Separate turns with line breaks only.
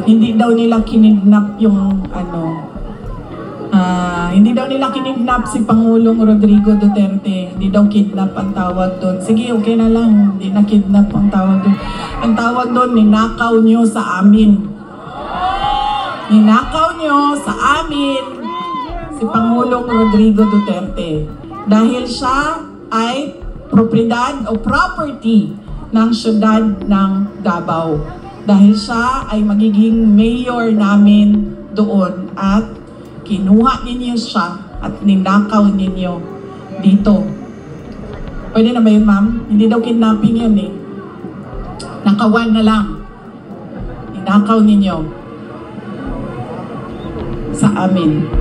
hindi daw nila kinidnap yung hindi daw nila kinidnap si Pangulong Rodrigo Duterte. Hindi daw kidnap ang tawag doon. Sige, okay na lang. Hindi na kidnap ang tawag doon. Ang tawag doon, ninakaw nyo sa amin. Ninakaw nyo sa amin si Pangulong Rodrigo Duterte. Dahil siya ay propriedad o property ng syudad ng Davao. Dahil siya ay magiging mayor namin doon at kinuha ninyo siya at ninakaw ninyo dito. Pwede na ba yun, ma'am? Hindi daw kidnapping yun eh. Nakawan na lang. Ninakaw ninyo sa amin.